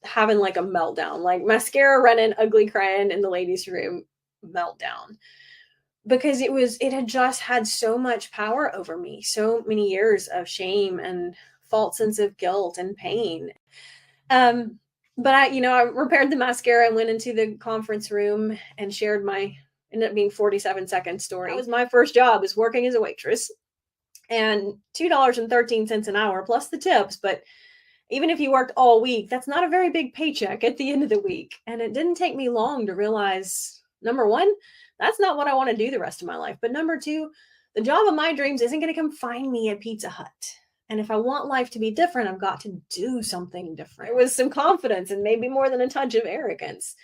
having like a meltdown, like mascara running, ugly crying in the ladies' room, meltdown. Because it had just had so much power over me, so many years of shame and false sense of guilt and pain. Um, but I repaired the mascara and went into the conference room and shared my ended up being 47-second story. That was my first job, was working as a waitress, and $2.13 an hour plus the tips. But even if you worked all week, that's not a very big paycheck at the end of the week. And it didn't take me long to realize, number one, that's not what I want to do the rest of my life. But number two, the job of my dreams isn't going to come find me at Pizza Hut. And if I want life to be different, I've got to do something different. It was some confidence and maybe more than a touch of arrogance.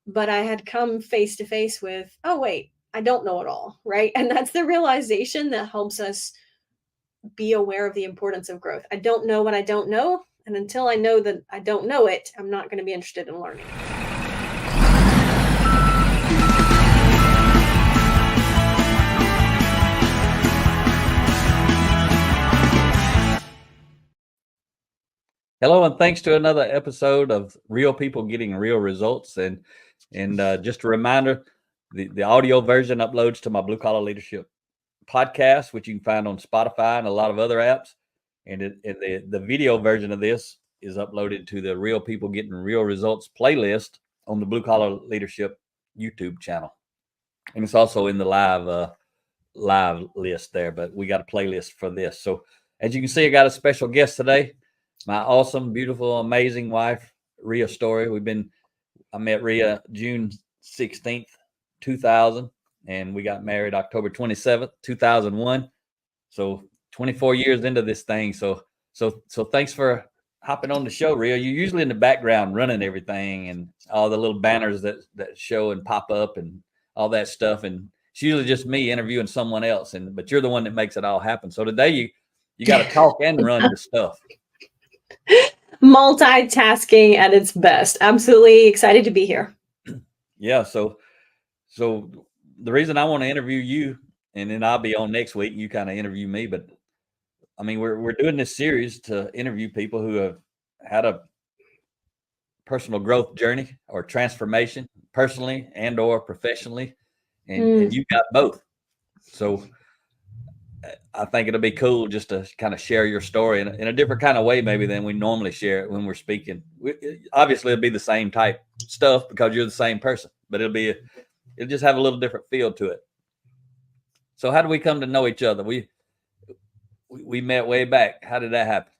But I had come face to face with, oh, wait, I don't know it all, right? And that's the realization that helps us be aware of the importance of growth. I don't know what I don't know. And until I know that I don't know it, I'm not going to be interested in learning. Hello, and thanks to another episode of Real People Getting Real Results. And just a reminder, the audio version uploads to my Blue Collar Leadership podcast, which you can find on Spotify and a lot of other apps. And the video version of this is uploaded to the Real People Getting Real Results playlist on the Blue Collar Leadership YouTube channel. And it's also in the live list there, but we got a playlist for this. So as you can see, I got a special guest today. My awesome, beautiful, amazing wife, Ria Story. I met Ria June 16th, 2000, and we got married October 27th, 2001. So 24 years into this thing. So thanks for hopping on the show, Ria. You're usually in the background running everything and all the little banners that show and pop up and all that stuff. And it's usually just me interviewing someone else, but you're the one that makes it all happen. So today you got to talk and run the stuff. Multitasking at its best. Absolutely excited to be here. Yeah. So the reason I want to interview you, and then I'll be on next week, you kind of interview me, but I mean, we're doing this series to interview people who have had a personal growth journey or transformation personally and or professionally. And you got both. So I think it'll be cool just to kind of share your story in a different kind of way, maybe than we normally share it when we're speaking. Obviously, it'll be the same type stuff because you're the same person, but it'll just have a little different feel to it. So how did we come to know each other? We met way back. How did that happen?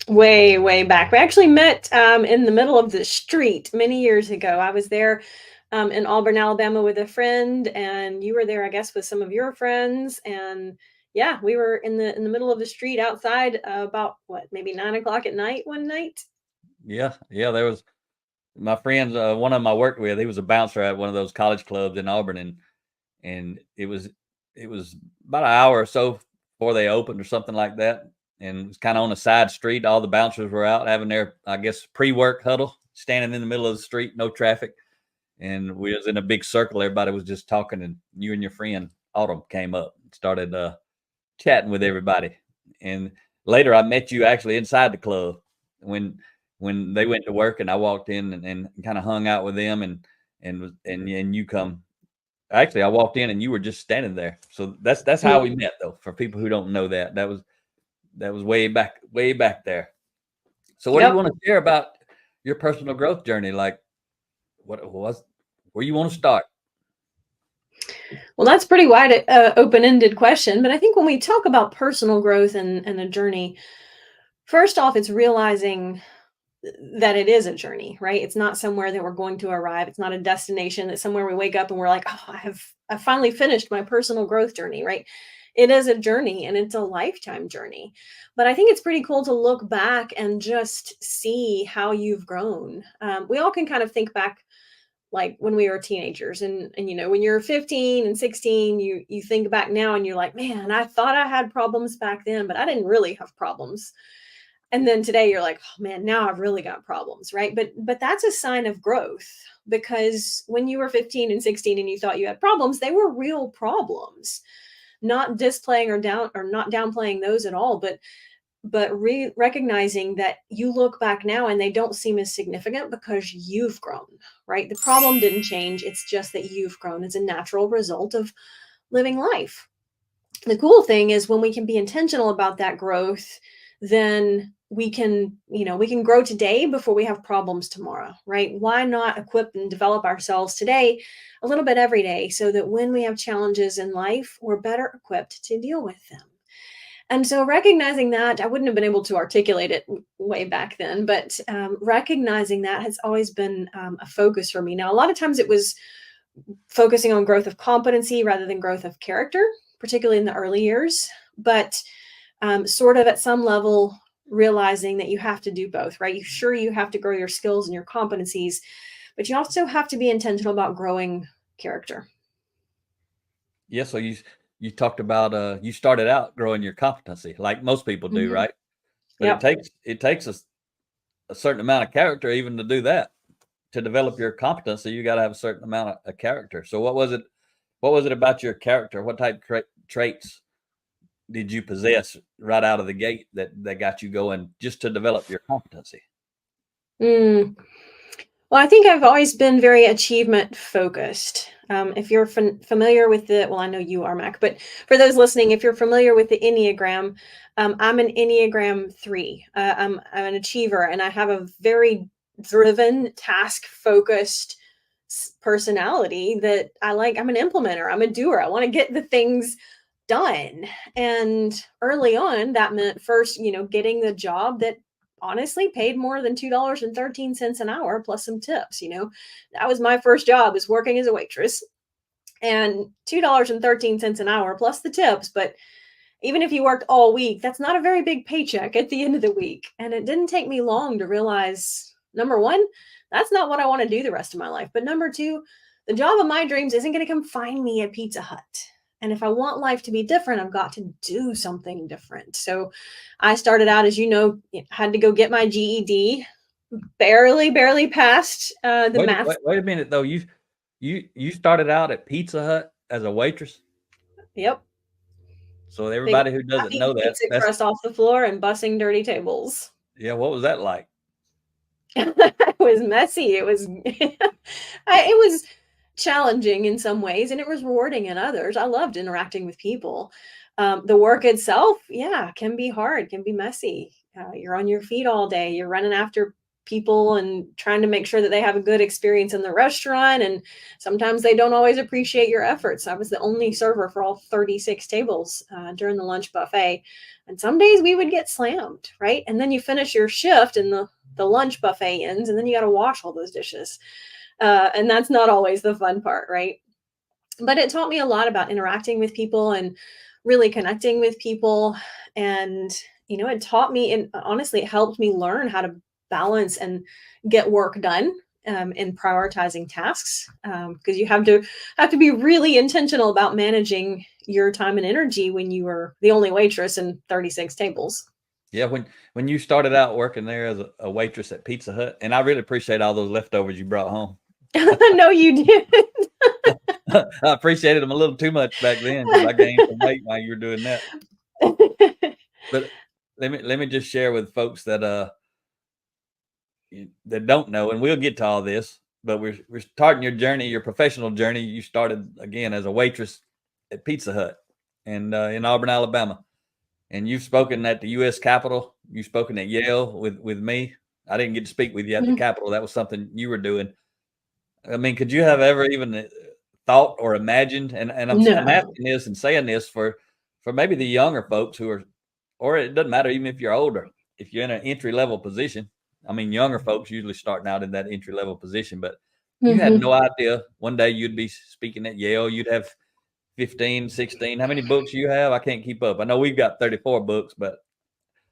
Way back. We actually met in the middle of the street many years ago. I was there in Auburn, Alabama with a friend, and you were there, I guess, with some of your friends. And yeah, we were in the middle of the street outside about maybe 9:00 at night one night. Yeah. There was my friends. One of them I worked with. He was a bouncer at one of those college clubs in Auburn, and it was about an hour or so before they opened or something like that. And it was kind of on a side street. All the bouncers were out having their, I guess, pre-work huddle, standing in the middle of the street, no traffic. And we was in a big circle. Everybody was just talking, and you and your friend Autumn came up and started chatting with everybody. And later I met you actually inside the club when they went to work, and I walked in and kind of hung out with them and you come. Actually, I walked in and you were just standing there. So that's how we met, though. For people who don't know that was way back there. So what do you want to share about your personal growth journey? Like, what it was, where you want to start? Well, that's pretty wide, open-ended question. But I think when we talk about personal growth and a journey, first off, it's realizing that it is a journey, right? It's not somewhere that we're going to arrive. It's not a destination. It's somewhere we wake up and we're like, oh, I finally finished my personal growth journey, right? It is a journey, and it's a lifetime journey. But I think it's pretty cool to look back and just see how you've grown. We all can kind of think back, like when we were teenagers, and when you're 15 and 16, you think back now and you're like, man, I thought I had problems back then, but I didn't really have problems. And then today you're like, oh man, now I've really got problems, right? But that's a sign of growth, because when you were 15 and 16 and you thought you had problems, they were real problems. Not displaying or not downplaying those at all, but but recognizing that you look back now and they don't seem as significant because you've grown, right? The problem didn't change. It's just that you've grown as a natural result of living life. The cool thing is when we can be intentional about that growth, then we can grow today before we have problems tomorrow, right? Why not equip and develop ourselves today a little bit every day so that when we have challenges in life, we're better equipped to deal with them? And so recognizing that, I wouldn't have been able to articulate it way back then, but recognizing that has always been a focus for me. Now, a lot of times it was focusing on growth of competency rather than growth of character, particularly in the early years. But sort of at some level, realizing that you have to do both, right? You have to grow your skills and your competencies, but you also have to be intentional about growing character. Yeah. So you talked about you started out growing your competency like most people do, Hmm. right? But Yep. it takes a certain amount of character even to do that. To develop your competency, you got to have a certain amount of character. So what was it? What was it about your character? What type of traits did you possess right out of the gate that got you going just to develop your competency? Mm. Well, I think I've always been very achievement focused. If you're familiar with well, I know you are, Mac, but for those listening, if you're familiar with the Enneagram, I'm an Enneagram 3. I'm an achiever, and I have a very driven, task focused personality that I like. I'm an implementer, I'm a doer. I want to get the things done. And early on, that meant first, getting the job that honestly paid more than $2.13 an hour plus some tips. That was my first job, was working as a waitress, and $2.13 an hour plus the tips. But even if you worked all week, that's not a very big paycheck at the end of the week. And it didn't take me long to realize, number one, that's not what I want to do the rest of my life. But number two, the job of my dreams isn't going to come find me at Pizza Hut. And if I want life to be different, I've got to do something different. So I started out, as you know, had to go get my GED, barely passed the math. Wait a minute though. You started out at Pizza Hut as a waitress. Yep. So Big everybody who doesn't happy know that, pizza that's crust off the floor and bussing dirty tables. yeah. What was that like? It was messy. It was challenging in some ways, and it was rewarding in others. I loved interacting with people. The work itself, yeah, can be hard, can be messy. You're on your feet all day. You're running after people and trying to make sure that they have a good experience in the restaurant. And sometimes they don't always appreciate your efforts. I was the only server for all 36 tables during the lunch buffet. And some days we would get slammed, right? And then you finish your shift and the lunch buffet ends, and then you got to wash all those dishes. And that's not always the fun part, right? But it taught me a lot about interacting with people and really connecting with people. And, it taught me, and honestly, it helped me learn how to balance and get work done in prioritizing tasks. Because you have to be really intentional about managing your time and energy when you were the only waitress in 36 tables. Yeah, when you started out working there as a waitress at Pizza Hut, and I really appreciate all those leftovers you brought home. No, you did. I appreciated them a little too much back then because I gained some weight while you were doing that. But let me just share with folks that don't know, and we'll get to all this. But we're starting your journey, your professional journey. You started again as a waitress at Pizza Hut, and in Auburn, Alabama. And you've spoken at the U.S. Capitol. You've spoken at Yale with me. I didn't get to speak with you at the Capitol. That was something you were doing. I mean, could you have ever even thought or imagined? And I'm No. asking this and saying this for maybe the younger folks who are, or it doesn't matter even if you're older. If you're in an entry level position, I mean, younger folks usually starting out in that entry level position, but you had Hmm. no idea one day you'd be speaking at Yale. You'd have 15, 16. How many books you have? I can't keep up. I know we've got 34 books, but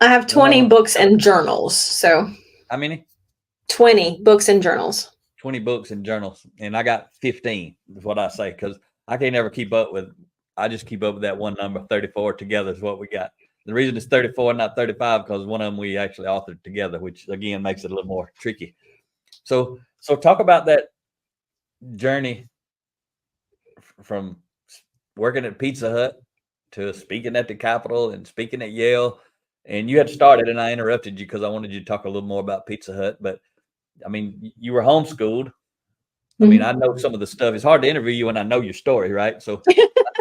I have one of 20 them, books and journals. So how many? 20 books and journals. 20 books and journals. And I got 15 is what I say, because I can't ever keep up with, I just keep up with that one number. 34 together is what we got. The reason it's 34 not 35 because one of them we actually authored together, which again makes it a little more tricky. So talk about that journey from working at Pizza Hut to speaking at the Capitol and speaking at Yale And you had started, and I interrupted you because I wanted you to talk a little more about Pizza Hut. But I mean, you were homeschooled. I mean, I Mhm. know some of the stuff. It's hard to interview you when I know your story, right? So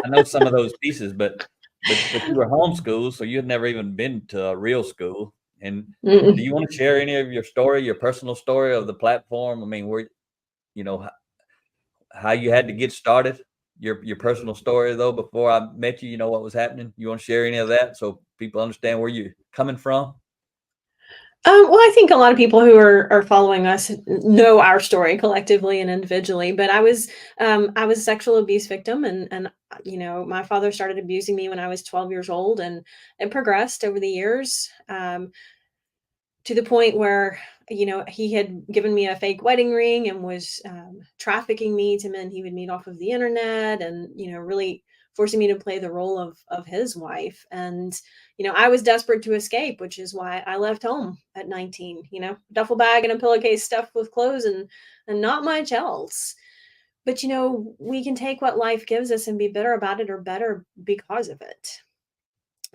I know some of those pieces, but you were homeschooled, so you had never even been to a real school. And do Mm-mm. you want to share any of your story, your personal story of the platform? I mean, where you know how you had to get started, your personal story though before I met you. You know what was happening. You want to share any of that so people understand where you're coming from? Well, I think a lot of people who are following us know our story collectively and individually. But I was a sexual abuse victim, and my father started abusing me when I was 12 years old, and it progressed over the years. To the point where he had given me a fake wedding ring and was trafficking me to men he would meet off of the internet, and really forcing me to play the role of his wife. And I was desperate to escape, which is why I left home at 19. Duffel bag and a pillowcase stuffed with clothes and not much else. But we can take what life gives us and be bitter about it, or better because of it.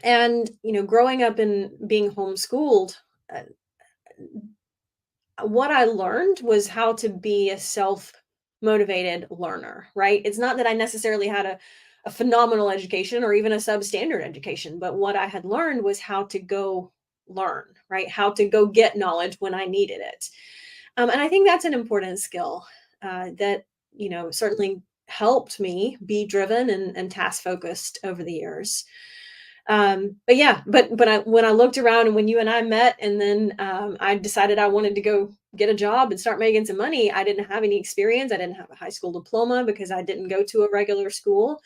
And growing up and being homeschooled, uh, what I learned was how to be a self motivated learner, right? It's not that I necessarily had a phenomenal education or even a substandard education, but what I had learned was how to go learn, right? How to go get knowledge when I needed it. And I think that's an important skill that, certainly helped me be driven and task focused over the years. But yeah, when I looked around and when you and I met, and then I decided I wanted to go get a job and start making some money, I didn't have any experience. I didn't have a high school diploma because I didn't go to a regular school.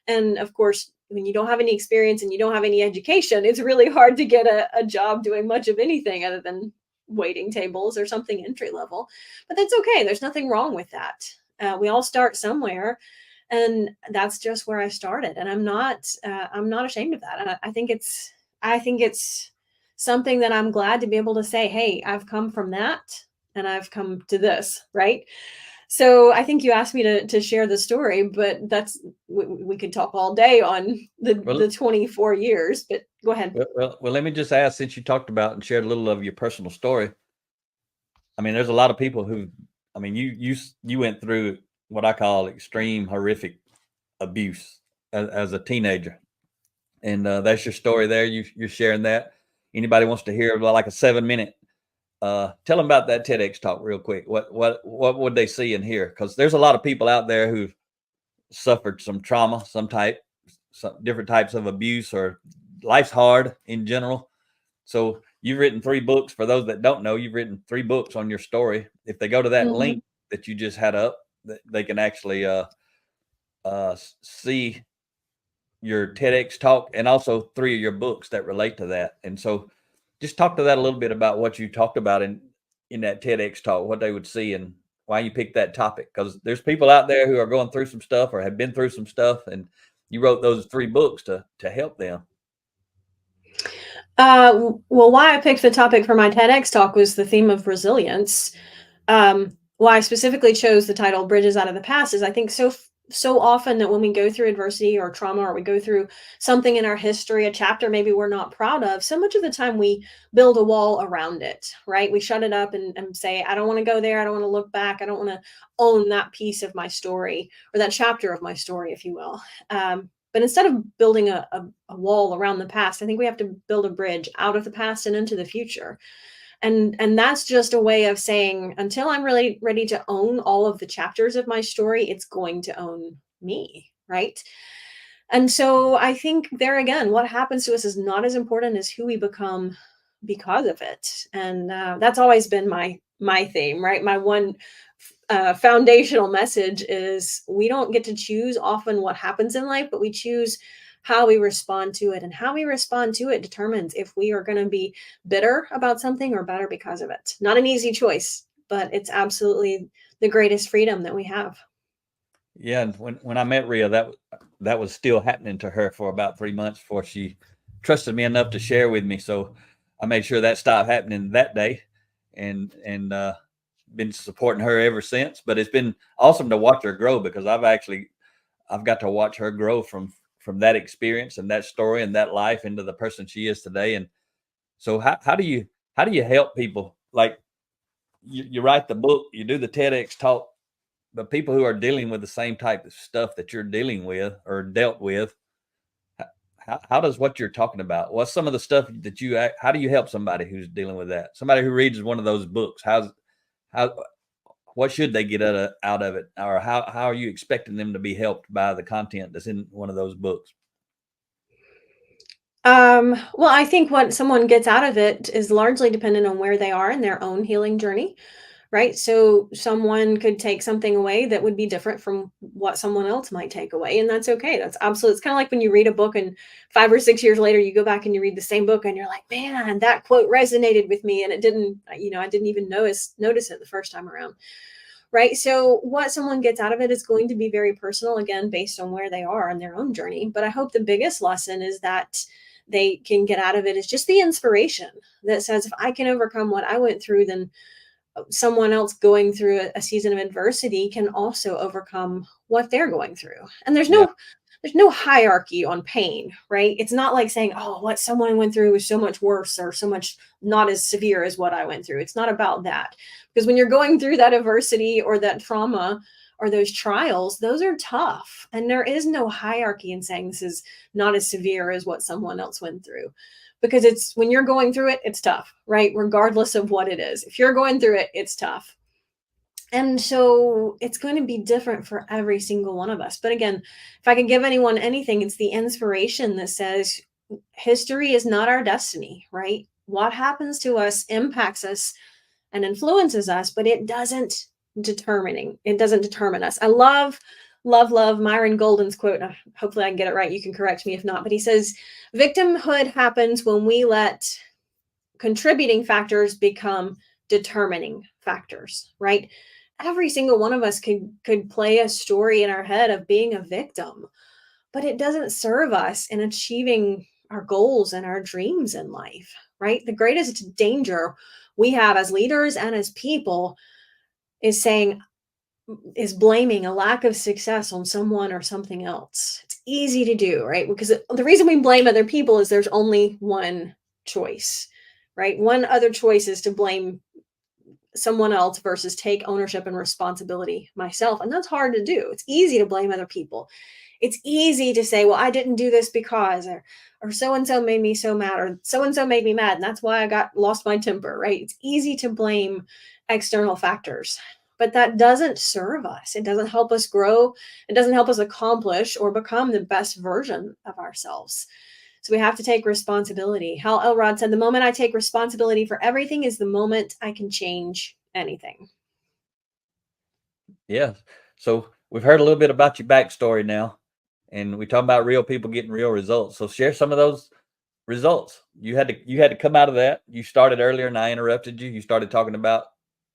And of course, when you don't have any experience and you don't have any education, it's really hard to get a job doing much of anything other than waiting tables or something entry level. But that's okay. There's nothing wrong with that. We all start somewhere, and that's just where I started. And I'm not ashamed of that. I think it's something that I'm glad to be able to say, hey, I've come from that and I've come to this, right? So I think you asked me to share the story, but we could talk all day on the Well, 24 years. But go ahead. well, let me just ask, since you talked about and shared a little of your personal story. I mean, there's a lot of people who, I mean, you went through what I call extreme horrific abuse as a teenager, and that's your story there. You're sharing that. Anybody wants to hear about like a 7 minute? Tell them about that TEDx talk real quick. What would they see and hear? Because there's a lot of people out there who've suffered some trauma, some different types of abuse, or life's hard in general. So you've written 3 books. For those that don't know, you've written 3 books on your story. If they go to that Mhm. link that you just had up, they can actually see your TEDx talk and also 3 of your books that relate to that. And so just talk to that a little bit about what you talked about in that TEDx talk, what they would see and why you picked that topic. Because there's people out there who are going through some stuff or have been through some stuff, and you wrote those 3 books to help them. Well, why I picked the topic for my TEDx talk was the theme of resilience. Why I specifically chose the title "Bridges Out of the Past" is I think so often that when we go through adversity or trauma, or we go through something in our history, a chapter maybe we're not proud of, so much of the time we build a wall around it, right? We shut it up and say, I don't want to go there. I don't want to look back. I don't want to own that piece of my story, or that chapter of my story, if you will. But instead of building a wall around the past, I think we have to build a bridge out of the past and into the future. And that's just a way of saying, until I'm really ready to own all of the chapters of my story, it's going to own me, right? And so I think there again, what happens to us is not as important as who we become because of it. And that's always been my theme, right? My one foundational message is we don't get to choose often what happens in life, but we choose how we respond to it. And how we respond to it determines if we are going to be bitter about something or better because of it. Not an easy choice, but it's absolutely the greatest freedom that we have. Yeah, and when I met Ria, that was still happening to her for about 3 months before she trusted me enough to share with me. So I made sure that stopped happening that day, and been supporting her ever since. But it's been awesome to watch her grow because I've got to watch her grow from that experience and that story and that life into the person she is today. And So how do you help people? Like you write the book, you do the TEDx talk, but people who are dealing with the same type of stuff that you're dealing with or dealt with, how does what you're talking about? What's some of the stuff that how do you help somebody who's dealing with that? Somebody who reads one of those books, how what should they get out of it, or how are you expecting them to be helped by the content that's in one of those books? Well, I think what someone gets out of it is largely dependent on where they are in their own healing journey, right? So someone could take something away that would be different from what someone else might take away, and that's okay. That's absolutely. It's kind of like when you read a book and 5 or 6 years later you go back and you read the same book and you're like, man, that quote resonated with me, and it didn't. I didn't even notice it the first time around. Right. So, what someone gets out of it is going to be very personal, again, based on where they are on their own journey. But I hope the biggest lesson is that they can get out of it is just the inspiration that says, if I can overcome what I went through, then someone else going through a season of adversity can also overcome what they're going through. And Yeah, there's no hierarchy on pain, right? It's not like saying, oh, what someone went through was so much worse or so much not as severe as what I went through. It's not about that. Because when you're going through that adversity or that trauma or those trials, those are tough. And there is no hierarchy in saying this is not as severe as what someone else went through. Because it's when you're going through it, it's tough, right? Regardless of what it is. If you're going through it, it's tough. And so it's going to be different for every single one of us. But again, if I could give anyone anything, it's the inspiration that says history is not our destiny, right? What happens to us impacts us and influences us, but it doesn't determine us. I love Myron Golden's quote. Hopefully I can get it right. You can correct me if not, but he says, victimhood happens when we let contributing factors become determining factors, right? Every single one of us could play a story in our head of being a victim, but it doesn't serve us in achieving our goals and our dreams in life, right? The greatest danger we have as leaders and as people is saying, is blaming a lack of success on someone or something else. It's easy to do, right? Because the reason we blame other people is there's only one choice, right? One other choice is to blame someone else versus take ownership and responsibility myself. And that's hard to do. It's easy to blame other people. It's easy to say, well, I didn't do this because, or so and so made me so mad, or so and so made me mad. And that's why I got lost my temper, right? It's easy to blame external factors, but that doesn't serve us. It doesn't help us grow. It doesn't help us accomplish or become the best version of ourselves. So we have to take responsibility. Hal Elrod said, the moment I take responsibility for everything is the moment I can change anything. yeah. So we've heard a little bit about your backstory now, and we talk about real people getting real results. So share some of those results. You had to come out of that. You started earlier, and I interrupted you. You started talking about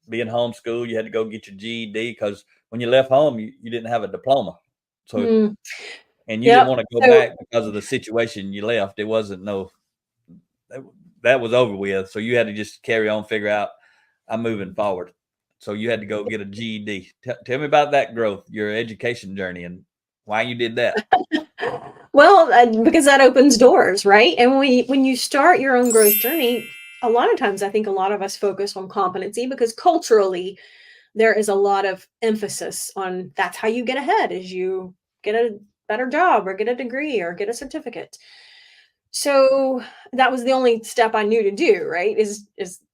being homeschooled. You had to go get your GED because when you left home, you didn't have a diploma. So Mm, and you didn't yep. want to go So back because of the situation you left. It wasn't no that was over with. So you had to just carry on, figure out I'm moving forward. So you had to go get a GED. Tell me about that growth, your education journey, and why you did that. well, because that opens doors, right? And when you start your own growth journey, a lot of times I think a lot of us focus on competency because culturally there is a lot of emphasis on that's how you get ahead is you get a better job or get a degree or get a certificate. So that was the only step I knew to do, right? Is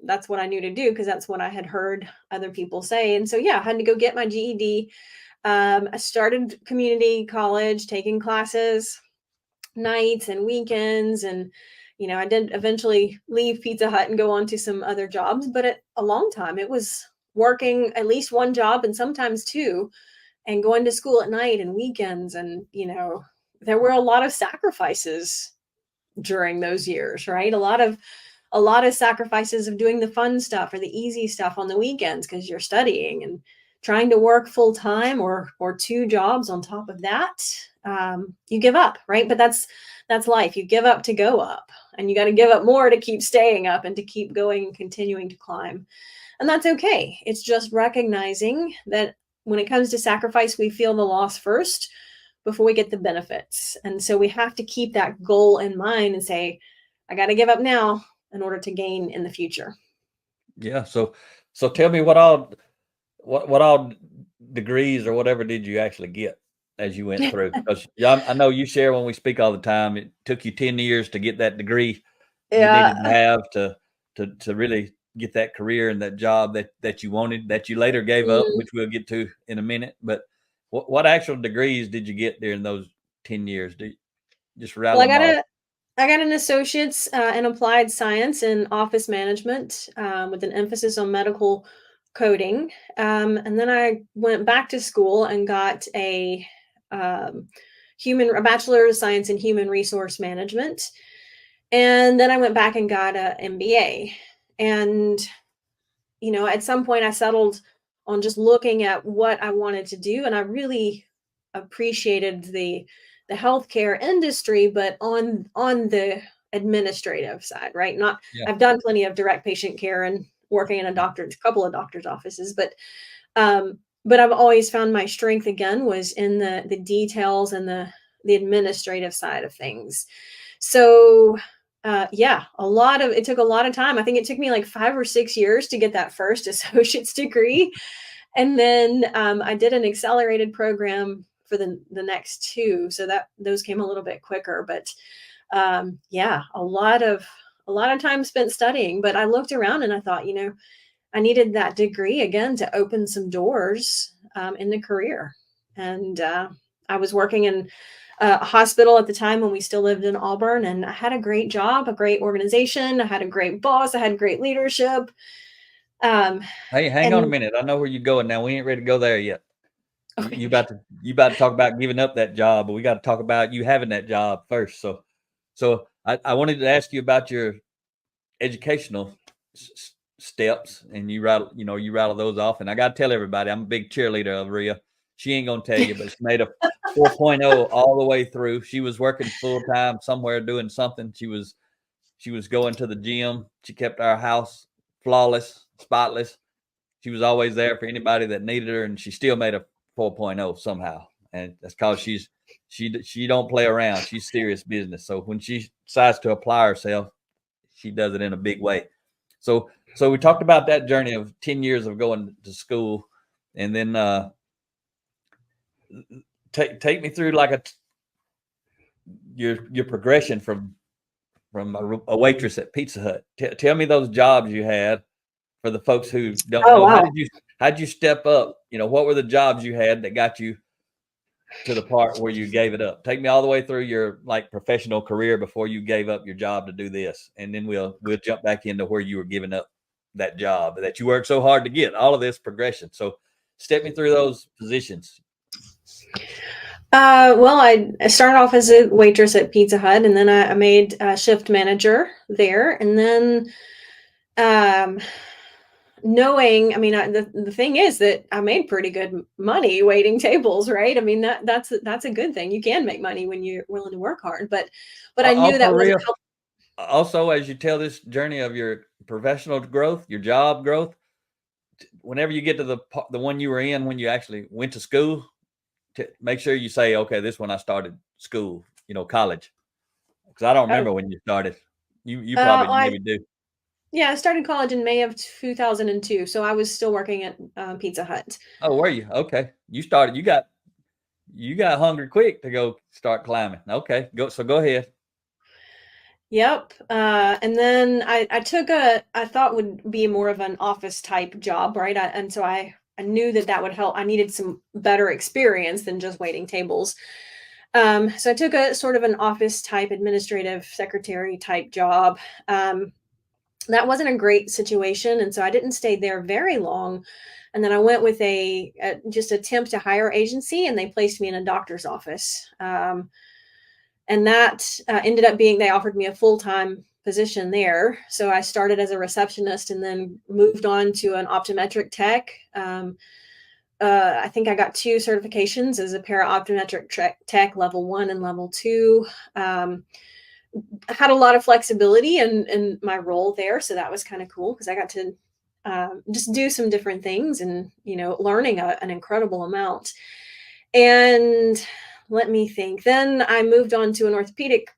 that's what I knew to do because that's what I had heard other people say. And so yeah, I had to go get my GED. I started community college, taking classes nights and weekends, and I did eventually leave Pizza Hut and go on to some other jobs, but a long time it was working at least one job and sometimes two, and going to school at night and weekends, and there were a lot of sacrifices during those years, right? A lot of sacrifices of doing the fun stuff or the easy stuff on the weekends because you're studying and trying to work full time or two jobs on top of that. You give up, right? But that's life. You give up to go up, and you got to give up more to keep staying up and to keep going and continuing to climb. And that's okay. It's just recognizing that when it comes to sacrifice, we feel the loss first before we get the benefits. And so we have to keep that goal in mind and say, I got to give up now. in order to gain in the future. Yeah. So tell me what all degrees or whatever did you actually get as you went through? Because I know you share when we speak all the time. It took you 10 years to get that degree you needed to Yeah. have to really get that career and that job that you wanted, that you later gave up, Mm. which we'll get to in a minute. But what actual degrees did you get during those 10 years? Just Well, rattle them off. I got an associate's in applied science and office management with an emphasis on medical coding. And then I went back to school and got um, a bachelor of science in human resource management. And then I went back and got a MBA. And at some point I settled on just looking at what I wanted to do, and I really appreciated the healthcare industry, but on the administrative side, right? Not Yeah. I've done plenty of direct patient care and working in a couple of doctor's offices, but I've always found my strength again was in the details and the administrative side of things. So yeah, it took a lot of time. I think it took me like 5 or 6 years to get that first associate's degree. And then I did an accelerated program for the next two. So those came a little bit quicker. But yeah, a lot of time spent studying. But I looked around and I thought, I needed that degree again to open some doors in the career. And I was working in a hospital at the time when we still lived in Auburn, and I had a great job, a great organization. I had a great boss. I had great leadership. Um, Hey, hang on a and minute. I know where you're going now. We ain't ready to go there yet. You, okay, you about to you about to talk about giving up that job, but we got to talk about you having that job first. So I wanted to ask you about your educational steps, and you rattle those off. And I got to tell everybody, I'm a big cheerleader of Ria. She ain't gonna tell you, but she made a 4.0 all the way through. She was working full time somewhere doing something. She was going to the gym. She kept our house flawless, spotless. She was always there for anybody that needed her, and she still made a 4.0 somehow. And that's because she don't play around. She's serious business. So when she decides to apply herself, she does it in a big way. So we talked about that journey of 10 years of going to school, and then take me through like your progression from a waitress at Pizza Hut. Tell me those jobs you had for the folks who don't oh know. How wow. did you step up? What were the jobs you had that got you to the part where you gave it up? Take me all the way through your like professional career before you gave up your job to do this, and then we'll jump back into where you were giving up that job that you worked so hard to get. All of this progression. So step me through those positions. Well, I started off as a waitress at Pizza Hut, and then I made shift manager there, and then um, knowing, I mean, the thing is that I made pretty good money waiting tables, right? I mean, that's a good thing. You can make money when you're willing to work hard, but I knew Also, that wasn't Ria, also as you tell this journey of your professional growth, your job growth, whenever you get to the one you were in when you actually went to school, make sure you say, okay, this when I started school, college, because I don't oh, remember when you started. You well, probably maybe do. yeah, I started college in May of 2002, so I was still working at Pizza Hut. Oh, were you? Okay, you started. You got hungry quick to go start climbing. Okay, go ahead. Yep. And then I took I thought would be more of an office type job, right? And so I knew that would help. I needed some better experience than just waiting tables. So I took a sort of an office type administrative secretary type job. That wasn't a great situation. And so I didn't stay there very long. And then I went with just attempt to hire agency, and they placed me in a doctor's office. And that ended up being, they offered me a full-time position there. So I started as a receptionist and then moved on to an optometric tech. I think I got 2 certifications as a para-optometric tech, level 1 and level 2. I had a lot of flexibility in my role there. So that was kind of cool because I got to just do some different things and, learning an incredible amount. And let me think. Then I moved on to an orthopedic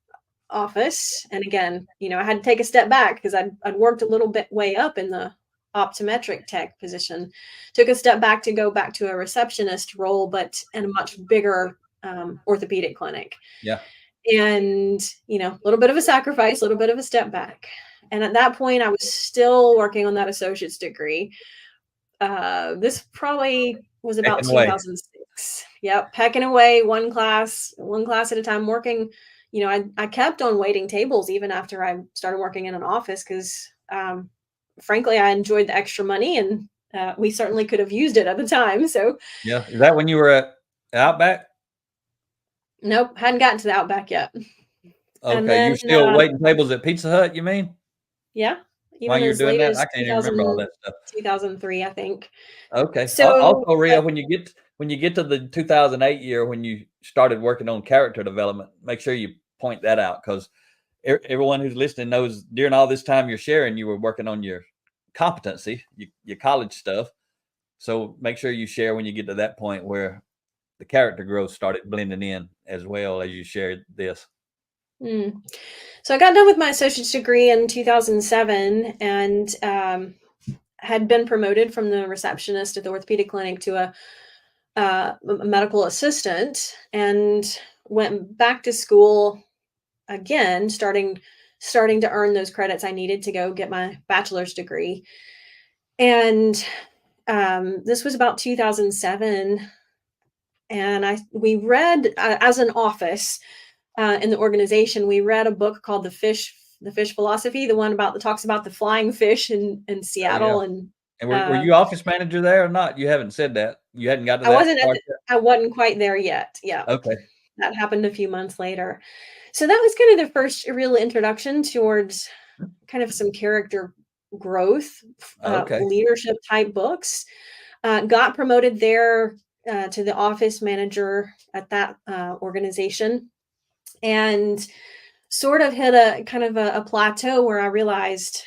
office. And again, I had to take a step back because I'd worked a little bit way up in the optometric tech position. Took a step back to go back to a receptionist role, but in a much bigger orthopedic clinic. Yeah. And, a little bit of a sacrifice, a little bit of a step back. And at that point, I was still working on that associate's degree. This probably was about Pecking away. 2006. Yep, pecking away one class at a time, working. I kept on waiting tables even after I started working in an office because, frankly, I enjoyed the extra money, and we certainly could have used it at the time. So, Yeah. Is that when you were at Outback? nope, hadn't gotten to the Outback yet. And Okay. then, You're still waiting tables at Pizza Hut, you mean? yeah, While even you're as doing late that? as I can't even remember all that stuff. 2003, I think. Okay. So, Also, Ria, but when you get to the 2008 year when you started working on character development, make sure you point that out, because everyone who's listening knows during all this time you're sharing, you were working on your competency, your college stuff. So make sure you share when you get to that point where the character growth started blending in as well as you shared this. So I got done with my associate's degree in 2007, and had been promoted from the receptionist at the orthopedic clinic to a medical assistant, and went back to school again, starting to earn those credits I needed to go get my bachelor's degree. And this was about 2007, and we read, as an office in the organization, we read a book called the fish philosophy, the one about that talks about the flying fish in Oh yeah. Seattle. And And were you office manager there or not? You haven't said that. You hadn't got to I that wasn't part yet? I wasn't quite there yet. Yeah, Okay. that happened a few months later. So that was kind of the first real introduction towards kind of some character growth, Okay. leadership type books. Got promoted there to the office manager at that organization, and sort of hit a kind of a plateau where I realized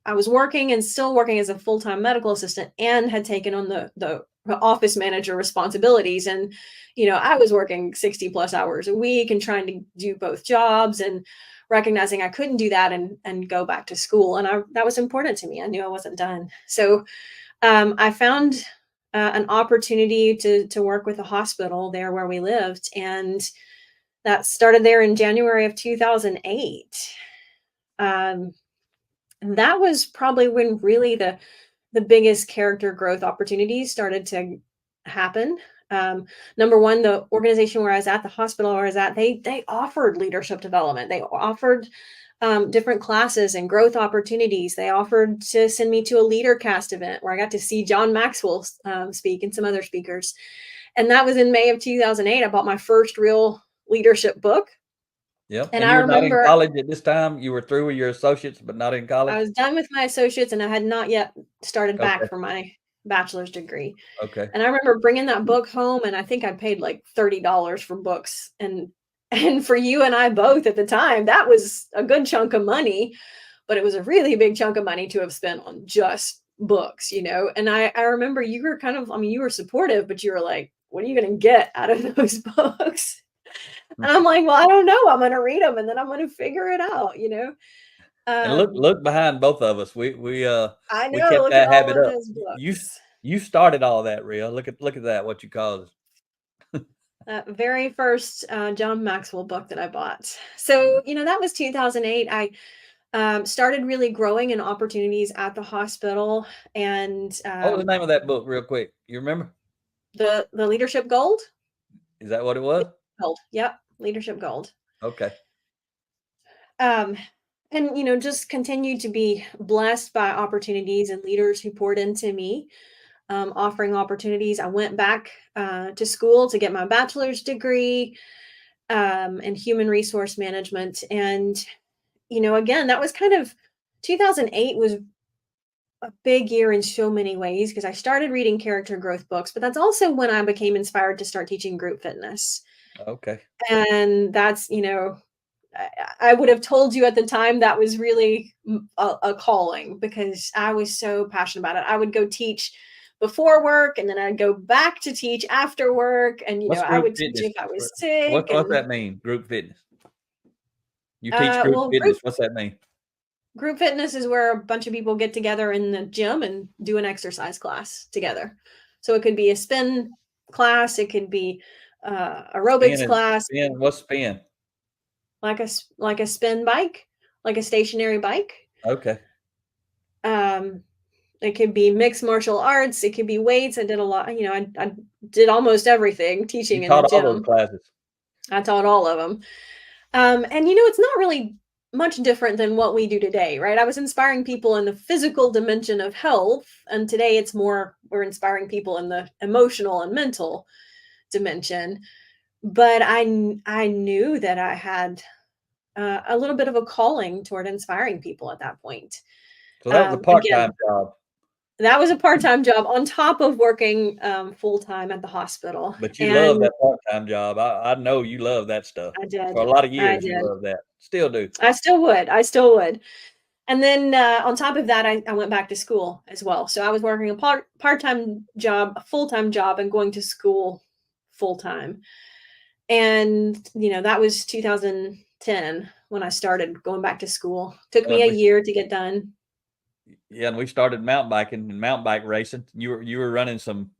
I was working and still working as a full-time medical assistant, and had taken on the office manager responsibilities. And, I was working 60 plus hours a week and trying to do both jobs, and recognizing I couldn't do that and go back to school. And that was important to me. I knew I wasn't done. So I found an opportunity to work with a hospital there where we lived. And that started there in January of 2008. Um, and that was probably when really the biggest character growth opportunities started to happen. Number one, the organization where I was at, the hospital where I was at, they offered leadership development. They offered different classes and growth opportunities. They offered to send me to a leader cast event where I got to see John Maxwell speak, and some other speakers. And that was in May of 2008. I bought my first real leadership book. Yep. And And I you're not in remember college at this time? You were through with your associates, but not in I college? was done with my associates, and I had not yet started back Okay. for my bachelor's degree. Okay. And I remember bringing that book home, and I think I paid like $30 for books. And for you and I both at the time, that was a good chunk of money, but it was a really big chunk of money to have spent on just books. And I remember you were kind of, I mean, you were supportive, but you were like, what are you going to get out of those books? And I'm like, well, I don't know. I'm going to read them, and then I'm going to figure it out. And Um, look behind both of us. I We know, kept look at that all habit of up. those You books. you started all that, Ria. Look at that, what you caused. That very first John Maxwell book that I bought. So, that was 2008. I started really growing in opportunities at the hospital, and What was the name of that book, real quick? You remember? the Leadership Gold. Is that what it was? Gold. Yep, Leadership Gold. Okay. Um, and just continued to be blessed by opportunities and leaders who poured into me, offering opportunities. I went back to school to get my bachelor's degree in human resource management. And, again, that was kind of 2008 was a big year in so many ways because I started reading character growth books, but that's also when I became inspired to start teaching group fitness. Okay. And that's, I would have told you at the time that was really a calling because I was so passionate about it. I would go teach before work, and then I'd go back to teach after work. And, What's I group would teach fitness? if I was sick. What's And that mean? Group fitness. You teach group Well, fitness. What's that mean? group fitness is where a bunch of people get together in the gym and do an exercise class together. So it could be a spin class, it could be aerobics class, Spin. What's spin? like a spin bike, like a stationary bike. Okay. It could be mixed martial arts. It could be weights. I did a lot. I did almost everything teaching You in the taught all those gym. classes. I taught all of them. And it's not really much different than what we do today, right? I was inspiring people in the physical dimension of health, and today it's more we're inspiring people in the emotional and mental dimension. But I knew that I had a little bit of a calling toward inspiring people at that point. So that was a Again, part-time job, that was a part-time job on top of working full-time at the hospital, but you love and that part-time job. I know you love that stuff. I did. For a lot of I years, you did. love that. Still do. I still would. And then on top of that, I went back to school as well. So I was working a part-time job, a full-time job, and going to school full-time. And that was 2010 when I started going back to school. Took me And a we year to get done. Yeah, and we started mountain biking and mountain bike racing. You were running some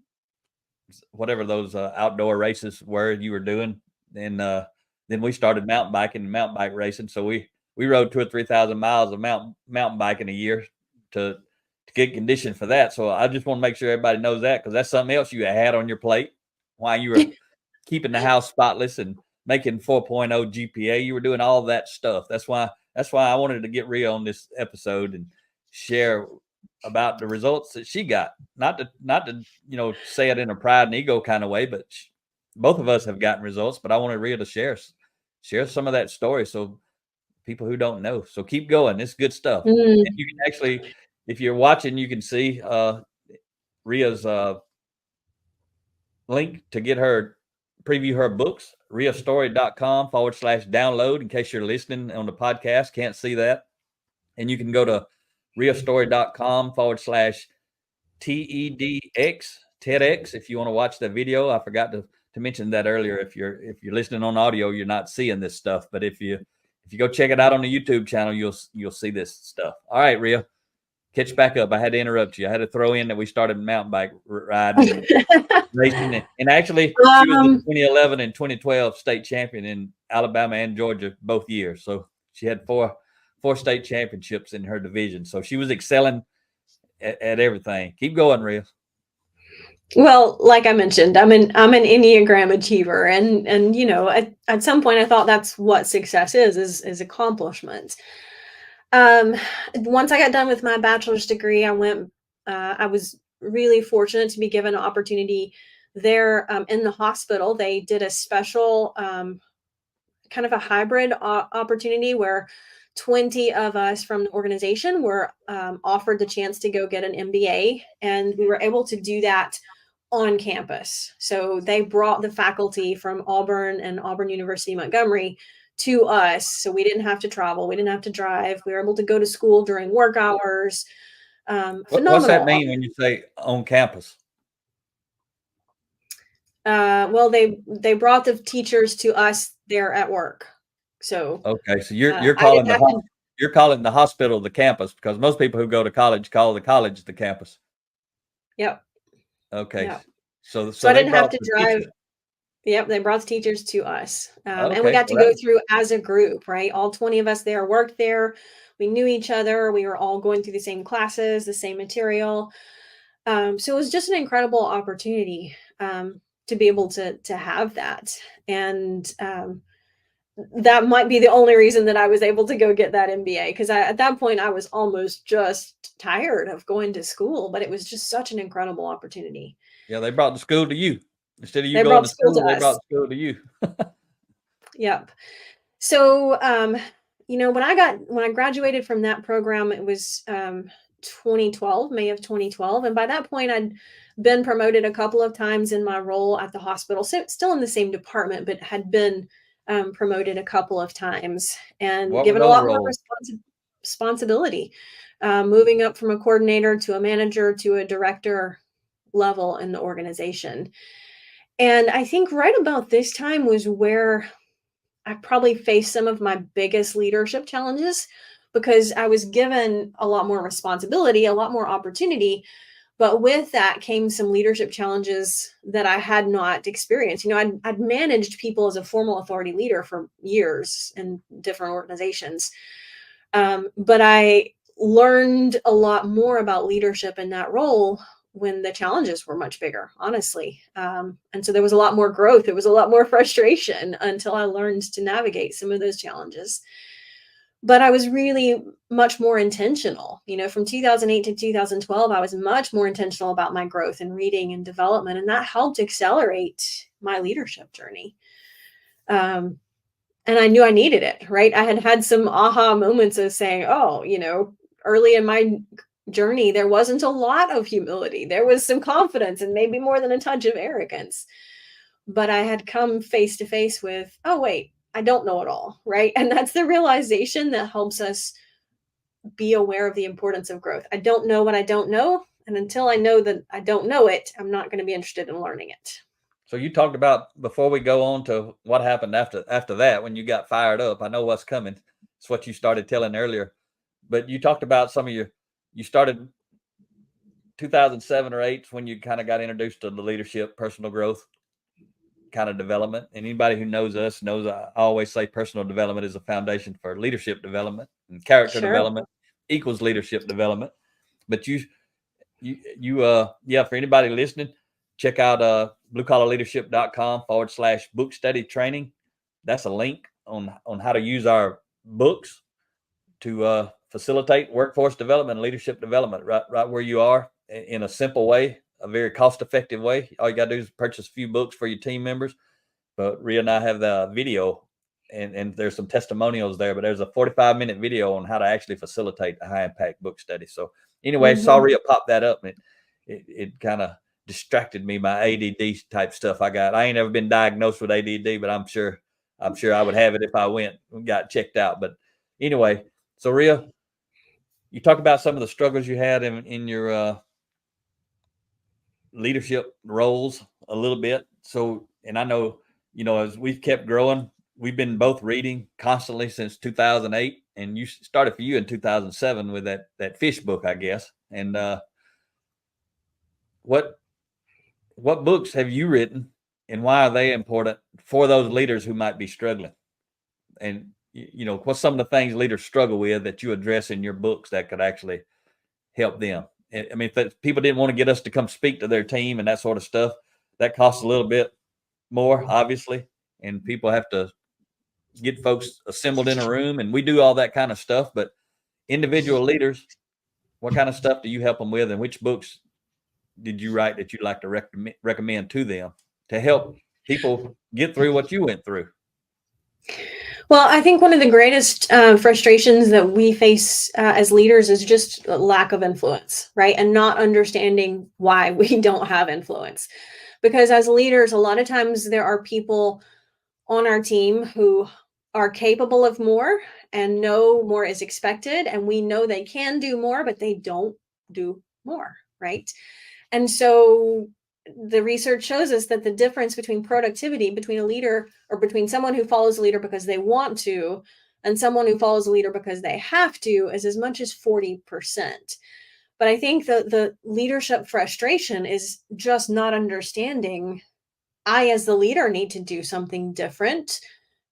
whatever those outdoor races were you were doing, and then we started mountain biking and mountain bike racing. So we rode 2 or 3 thousand miles of mountain biking a year to get conditioned for that. So I just want to make sure everybody knows that, because that's something else you had on your plate while you were keeping the house spotless and making 4.0 GPA. You were doing all that stuff. That's why I wanted to get Ria on this episode and share about the results that she got. Not to say it in a pride and ego kind of way, but both of us have gotten results. But I wanted Ria to share some of that story, so people who don't know. So keep going. It's good stuff. And Mm. you can actually, if you're watching, you can see Ria's link to get her preview her books, riastory.com/download, in case you're listening on the podcast, can't see that. And you can go to riastory.com/TEDx, if you want to watch the video. I forgot to mention that earlier. If you're listening on audio, you're not seeing this stuff. But if you go check it out on the YouTube channel, you'll see this stuff. All right, Ria, catch back up. I had to interrupt you. I had to throw in that we started mountain bike riding and racing. And actually, she was the um, 2011 and 2012 state champion in Alabama and Georgia both years. So she had four state championships in her division. So she was excelling at everything. Keep going, Ria. well, like I mentioned, I'm an Enneagram achiever, and at some point I thought that's what success is accomplishment. Um, Once I got done with my bachelor's degree, I was really fortunate to be given an opportunity there in the hospital. They did a special kind of a hybrid opportunity where 20 of us from the organization were offered the chance to go get an MBA, and we were able to do that on campus. So they brought the faculty from Auburn and Auburn University Montgomery to us. So we didn't have to travel, we didn't have to drive. We were able to go to school during work hours. What's that Phenomenal. mean when you say on campus? Well, they brought the teachers to us there at work. So Okay, so you're I calling didn't have to. you're calling the hospital the campus, because most people who go to college call the college the campus. Yep. Okay, Yep. so So I they didn't have brought to the drive. teachers. Yep, they brought the teachers to us. And we Okay, got to well go that through as a group, right? All 20 of us there worked there. We knew each other. We were all going through the same classes, the same material. So it was just an incredible opportunity to be able to have that. And that might be the only reason that I was able to go get that MBA, because at that point I was almost just tired of going to school, but it was just such an incredible opportunity. yeah, they brought the school to you. Instead of you They going brought to school to school, they brought us. the school to you. Yep. So, when I graduated from that program, it was 2012, May of 2012, and by that point, I'd been promoted a couple of times in my role at the hospital. So, still in the same department, but had been promoted a couple of times and What were given a those lot more roles? responsibility, moving up from a coordinator to a manager to a director level in the organization. And I think right about this time was where I probably faced some of my biggest leadership challenges because I was given a lot more responsibility, a lot more opportunity. But with that came some leadership challenges that I had not experienced. I'd managed people as a formal authority leader for years in different organizations. But I learned a lot more about leadership in that role when the challenges were much bigger, honestly. And so there was a lot more growth. There was a lot more frustration until I learned to navigate some of those challenges. But I was really much more intentional. From 2008 to 2012, I was much more intentional about my growth and reading and development, and that helped accelerate my leadership journey. And I knew I needed it, right? I had had some aha moments of saying, oh, early in my journey, there wasn't a lot of humility. There was some confidence and maybe more than a touch of arrogance. But I had come face to face with, oh, wait, I don't know it all, right? And that's the realization that helps us be aware of the importance of growth. I don't know what I don't know. And until I know that I don't know it, I'm not going to be interested in learning it. So you talked about, before we go on to what happened after that, when you got fired up, I know what's coming. It's what you started telling earlier, but you talked about you started 2007 or 8 when you kind of got introduced to the leadership, personal growth kind of development. And anybody who knows us knows I always say personal development is a foundation for leadership development, and character development equals leadership development. But for anybody listening, check out bluecollarleadership.com/book study training. That's a link on how to use our books to facilitate workforce development and leadership development right where you are, in a simple way, a very cost-effective way. All you got to do is purchase a few books for your team members. But Ria and I have the video, and there's some testimonials there, but there's a 45-minute video on how to actually facilitate a high-impact book study. So anyway, saw Ria pop that up, and it kind of distracted me, my ADD type stuff I got. I ain't ever been diagnosed with ADD, but I'm sure I would have it if I went and got checked out. But anyway, so Ria, you talk about some of the struggles you had in your leadership roles a little bit. So, and I know, as we've kept growing, we've been both reading constantly since 2008, and you started for you in 2007 with that fish book, I guess. And what books have you written, and why are they important for those leaders who might be struggling? And what's some of the things leaders struggle with that you address in your books that could actually help them? I mean, if people didn't want to get us to come speak to their team and that sort of stuff, that costs a little bit more, obviously, and people have to get folks assembled in a room, and we do all that kind of stuff. But individual leaders, what kind of stuff do you help them with, and which books did you write that you'd like to recommend to them to help people get through what you went through? Well, I think one of the greatest frustrations that we face as leaders is just lack of influence, right? And not understanding why we don't have influence. Because as leaders, a lot of times there are people on our team who are capable of more and know more is expected. And we know they can do more, but they don't do more, right? And so the research shows us that the difference between productivity between a leader, or between someone who follows a leader because they want to and someone who follows a leader because they have to, is as much as 40%. But I think the leadership frustration is just not understanding, I, as the leader, need to do something different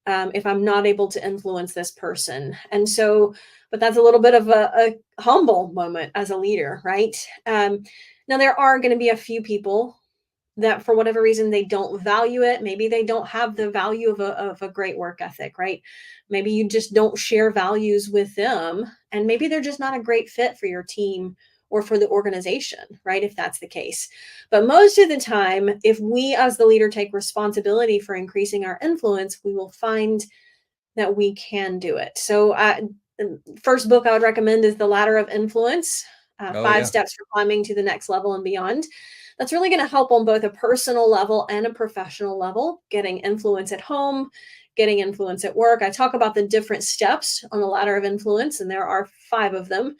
if I'm not able to influence this person. And so, but that's a little bit of a humble moment as a leader, right? Now, there are going to be a few people that for whatever reason, they don't value it. Maybe they don't have the value of a great work ethic, right? Maybe you just don't share values with them, and maybe they're just not a great fit for your team or for the organization, right? If that's the case. But most of the time, if we as the leader take responsibility for increasing our influence, we will find that we can do it. So the first book I would recommend is The Ladder of Influence, 5 Steps for Climbing to the Next Level and Beyond. That's really going to help on both a personal level and a professional level, getting influence at home, getting influence at work. I talk about the different steps on the ladder of influence, and there are 5 of them.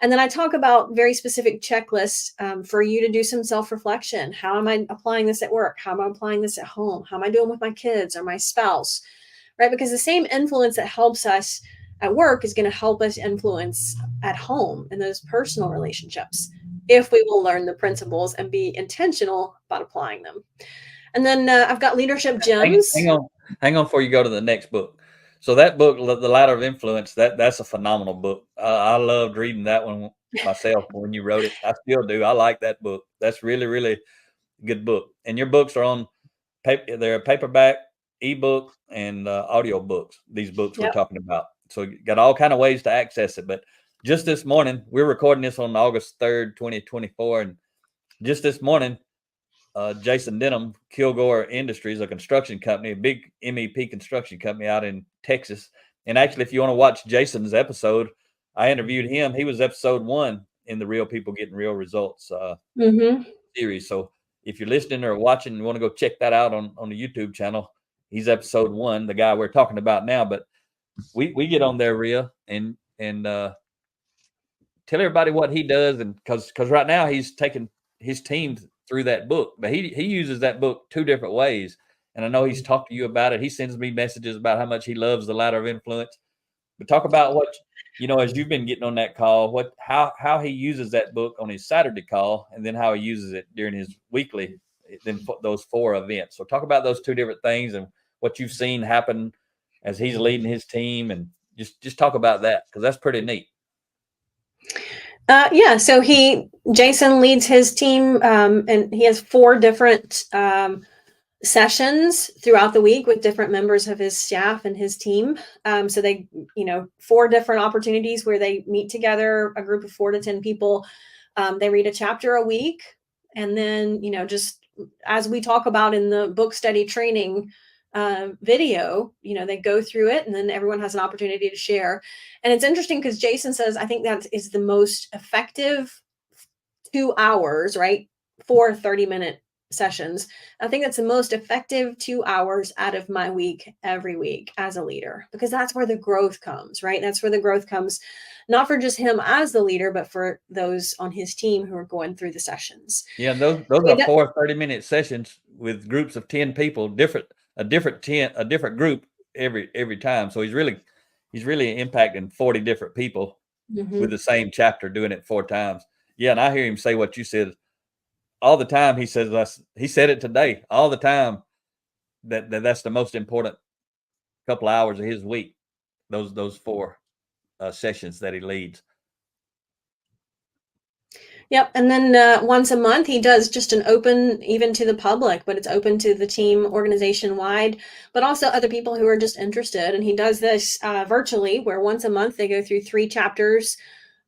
And then I talk about very specific checklists for you to do some self-reflection. How am I applying this at work? How am I applying this at home? How am I doing with my kids or my spouse? right? Because the same influence that helps us at work is going to help us influence at home in those personal relationships if we will learn the principles and be intentional about applying them. And then I've got leadership gems. Hang on before you go to the next book. So that book, The Ladder of Influence, that's a phenomenal book. I loved reading that one myself when you wrote it. I still do. I like that book. That's really, really good book. And your books are on paper. They're a paperback, ebook, and audio books. These books we're Yep. talking about. So you got all kind of ways to access it. But just this morning, we're recording this on August 3rd, 2024, and just this morning, Jason Denham, Kilgore Industries, a construction company, a big MEP construction company out in Texas. And actually, if you want to watch Jason's episode, I interviewed him. He was episode 1 in the Real People Getting Real Results series. So if you're listening or watching, you want to go check that out on the YouTube channel. He's episode 1, the guy we're talking about now. But we get on there, Ria, and tell everybody what he does, and because right now he's taking his team through that book, but he uses that book 2 different ways. And I know he's talked to you about it. He sends me messages about how much he loves The Ladder of Influence. But talk about what, as you've been getting on that call, how he uses that book on his Saturday call, and then how he uses it during his weekly, then those 4 events. So talk about those 2 different things and what you've seen happen as he's leading his team, and just talk about that, because that's pretty neat. Yeah, so Jason leads his team, and he has 4 different sessions throughout the week with different members of his staff and his team. So they, 4 different opportunities where they meet together, a group of 4 to 10 people. They read a chapter a week, and then, just as we talk about in the book study training video, they go through it, and then everyone has an opportunity to share. And it's interesting because Jason says, I think that is the most effective 2 hours, right? 4 30-minute sessions. I think that's the most effective 2 hours out of my week every week as a leader, because that's where the growth comes, right? That's where the growth comes, not for just him as the leader, but for those on his team who are going through the sessions. Yeah, those are 4 30-minute sessions with groups of 10 people, a different group every time. So he's really impacting 40 different people with the same chapter, doing it 4 times. Yeah, and I hear him say what you said all the time. He said it today all the time, that's the most important couple of hours of his week. Those 4 sessions that he leads. Yep. And then once a month, he does just an open, even to the public, but it's open to the team organization wide, but also other people who are just interested. And he does this virtually, where once a month they go through 3 chapters.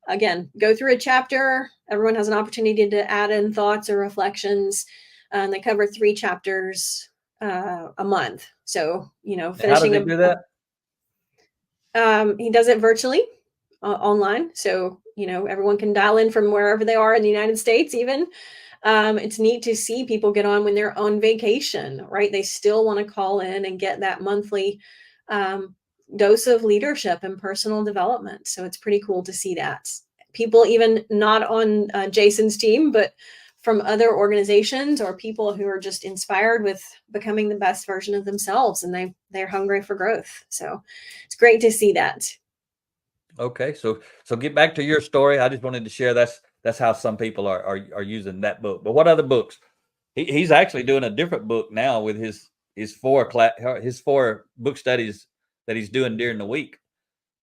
Again, go through a chapter. Everyone has an opportunity to add in thoughts or reflections. And they cover 3 chapters a month. So, finishing. How does he do that? He does it virtually online. So, everyone can dial in from wherever they are in the United States, even. It's neat to see people get on when they're on vacation, right? They still want to call in and get that monthly dose of leadership and personal development. So it's pretty cool to see that. People even not on Jason's team, but from other organizations, or people who are just inspired with becoming the best version of themselves, and they're hungry for growth. So it's great to see that. Okay, so get back to your story. I just wanted to share that's how some people are using that book. But what other books? He's actually doing a different book now with his 4 book studies that he's doing during the week.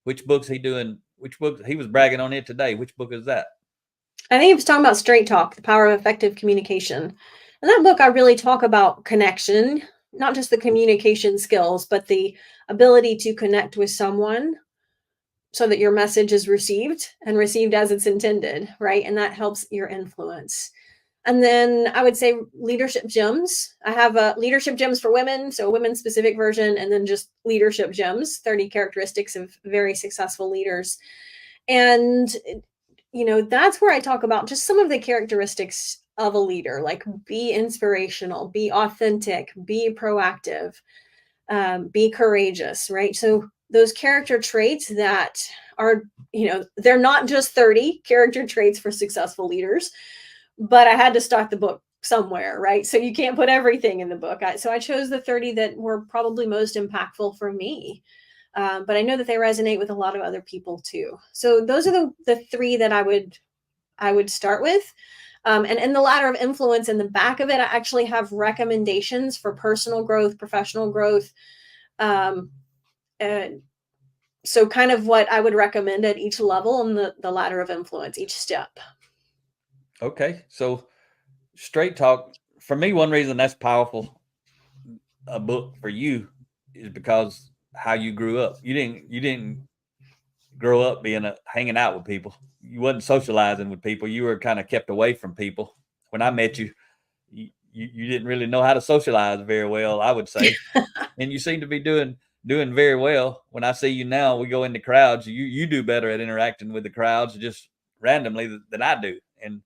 Which book's he doing? Which book? He was bragging on it today. Which book is that? I think he was talking about Straight Talk, the power of effective communication. In that book, I really talk about connection, not just the communication skills, but the ability to connect with someone so that your message is received and received as it's intended, right? And that helps your influence. And then I would say leadership gems. I have leadership gems for women, so a women specific version, and then just leadership gems, 30 characteristics of very successful leaders. And, that's where I talk about just some of the characteristics of a leader, like be inspirational, be authentic, be proactive, be courageous, right? So those character traits that are, they're not just 30 character traits for successful leaders, but I had to start the book somewhere, right? So you can't put everything in the book. So I chose the 30 that were probably most impactful for me. But I know that they resonate with a lot of other people too. So those are the three that I would start with. And in the ladder of influence, in the back of it, I actually have recommendations for personal growth, professional growth. Um, and so kind of what I would recommend at each level on the ladder of influence, each step. Okay. So straight talk for me, one reason that's powerful a book for you is because how you grew up. You didn't grow up being hanging out with people. You wasn't socializing with people. You were kind of kept away from people. When I met you, you didn't really know how to socialize very well, I would say, and you seem to be doing very well. When I see you now, we go into crowds. You do better at interacting with the crowds just randomly than I do, and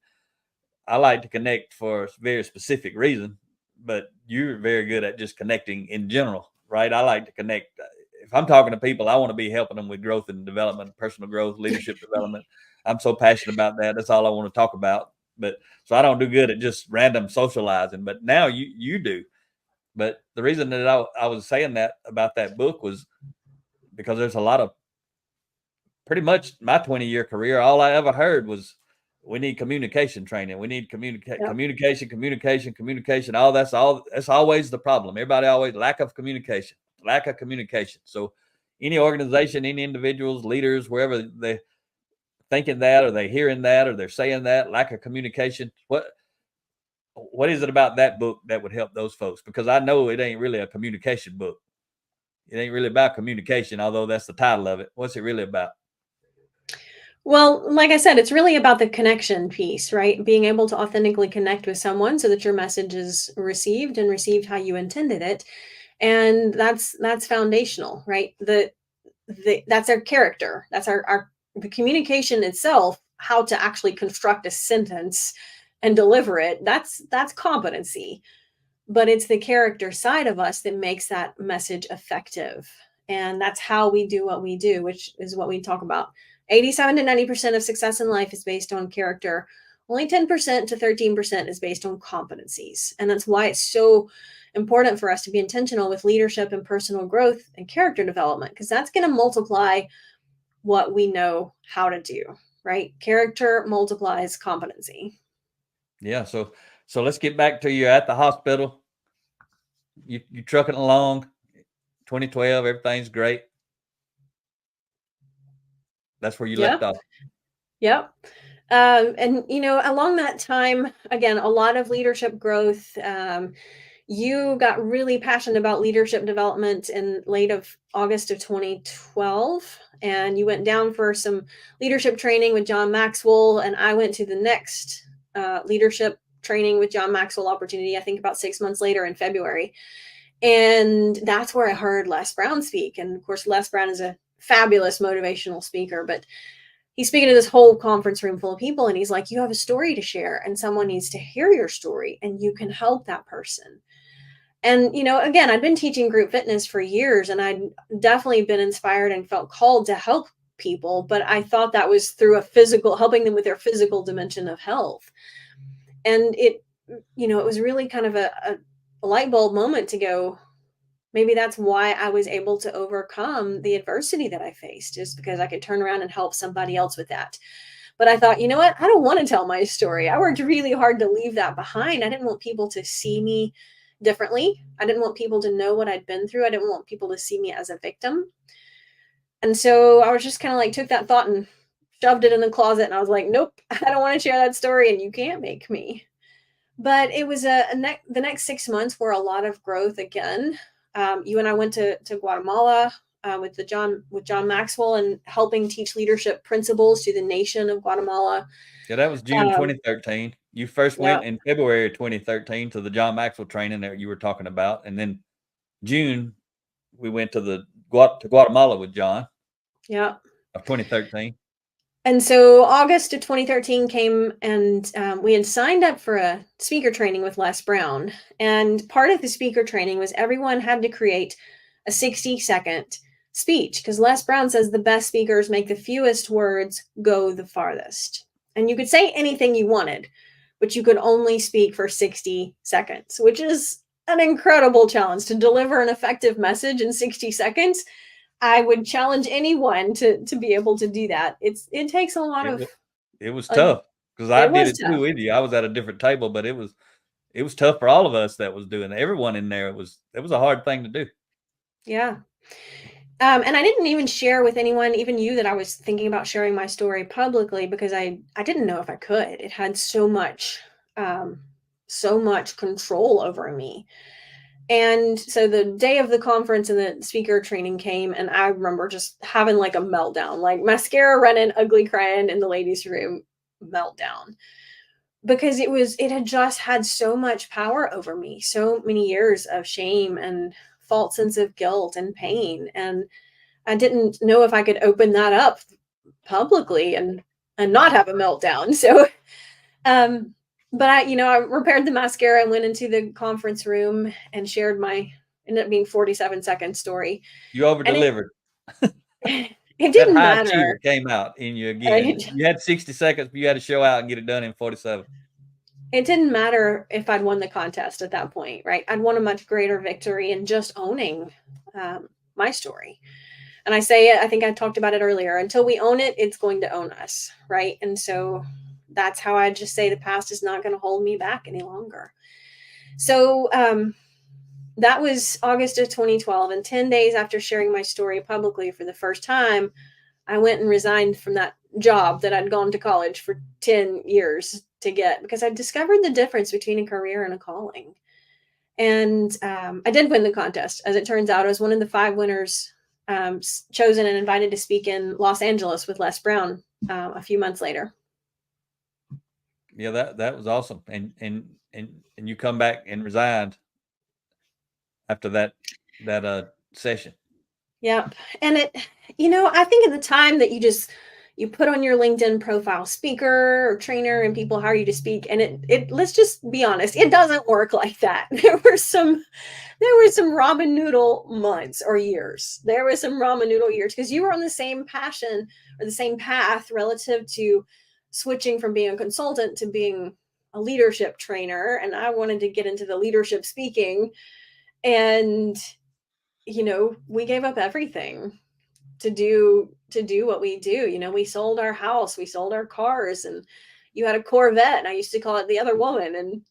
I like to connect for a very specific reason. But you're very good at just connecting in general, right? I like to connect. If I'm talking to people, I want to be helping them with growth and development, personal growth, leadership development. I'm so passionate about that. That's all I want to talk about. But so I don't do good at just random socializing. But now you do. But the reason that I was saying that about that book was because there's a lot of pretty much my 20-year career. All I ever heard was we need communication training. We need Yep. communication. That's always the problem. Everybody always lack of communication. So any organization, any individuals, leaders, wherever they thinking that or they hearing that or they're saying that lack of communication. What is it about that book that would help those folks? Because I know it ain't really a communication book. It ain't really about communication, although that's the title of it. What's it really about? Well, like I said, it's really about the connection piece, right? Being able to authentically connect with someone so that your message is received and received how you intended it. And that's foundational, right? That's our character. That's our the communication itself, how to actually construct a sentence and deliver it. That's competency, but it's the character side of us that makes that message effective. And that's how we do what we do, which is what we talk about. 87 to 90% of success in life is based on character. Only 10% to 13% is based on competencies. And that's why it's so important for us to be intentional with leadership and personal growth and character development, because that's going to multiply what we know how to do, right? Character multiplies competency. Yeah. So let's get back to you at the hospital. You trucking along. 2012, everything's great. That's where you Yeah. left off. Yep. And along that time, again, a lot of leadership growth. You got really passionate about leadership development in late of August of 2012, and you went down for some leadership training with John Maxwell, and I went to the next leadership training with John Maxwell opportunity, I think about 6 months later in February. And that's where I heard Les Brown speak. And of course, Les Brown is a fabulous motivational speaker, but he's speaking to this whole conference room full of people, and he's like, you have a story to share and someone needs to hear your story and you can help that person. And again, I'd been teaching group fitness for years, and I'd definitely been inspired and felt called to help people, but I thought that was through helping them with their physical dimension of health. And it was really kind of a light bulb moment to go, maybe that's why I was able to overcome the adversity that I faced, just because I could turn around and help somebody else with that. But I thought, you know what? I don't want to tell my story. I worked really hard to leave that behind. I didn't want people to see me differently. I didn't want people to know what I'd been through. I didn't want people to see me as a victim. And so I was just kind of like, took that thought and shoved it in the closet. And I was like, nope, I don't want to share that story, and you can't make me. But it was the next 6 months were a lot of growth again. You and I went to Guatemala with John Maxwell, and helping teach leadership principles to the nation of Guatemala. Yeah, that was June Um, 2013. You first yeah, went in February of 2013 to the John Maxwell training that you were talking about, and then June we went to Guatemala with John yeah. of 2013. And so August of 2013 came, and we had signed up for a speaker training with Les Brown. And part of the speaker training was everyone had to create a 60-second speech, because Les Brown says the best speakers make the fewest words go the farthest. And you could say anything you wanted, but you could only speak for 60 seconds, which is an incredible challenge to deliver an effective message in 60 seconds. I would challenge anyone to be able to do that. It takes a lot of It was like tough because I it did was it too tough. with you. I was at a different table, but it was tough for all of us that was doing it. Everyone in there. It was a hard thing to do. Yeah. And I didn't even share with anyone, even you, that I was thinking about sharing my story publicly because I didn't know if I could. It had um, so much control over me. And so the day of the conference and the speaker training came, and I remember just having like a meltdown, like mascara running, ugly crying in the ladies' room meltdown. Because it had just had so much power over me, so many years of shame and false sense of guilt and pain. And I didn't know if I could open that up publicly and not have a meltdown. So um but I repaired the mascara and went into the conference room and shared my ended up being 47-second story. You over And it delivered. it That didn't high matter. achiever came out in you again. Right? You had 60 seconds, but you had to show out and get it done in 47. It didn't matter if I'd won the contest at that point, right? I'd won a much greater victory in just owning my story. And I say it, I think I talked about it earlier. Until we own it, it's going to own us, right? And so that's how I just say the past is not going to hold me back any longer. So that was August of 2012. And 10 days after sharing my story publicly for the first time, I went and resigned from that job that I'd gone to college for 10 years to get because I discovered the difference between a career and a calling. And I did win the contest. As it turns out, I was one of the 5 winners chosen and invited to speak in Los Angeles with Les Brown a few months later. Yeah, that was awesome. And you come back and resigned after that session. Yep. And I think at the time that you put on your LinkedIn profile speaker or trainer and people hire you to speak, and it let's just be honest, it doesn't work like that. There were some ramen noodle months or years. There were some ramen noodle years because you were on the same passion or the same path relative to switching from being a consultant to being a leadership trainer. And I wanted to get into the leadership speaking. And, we gave up everything to do what we do. We sold our house, we sold our cars, and you had a Corvette, and I used to call it the other woman. And,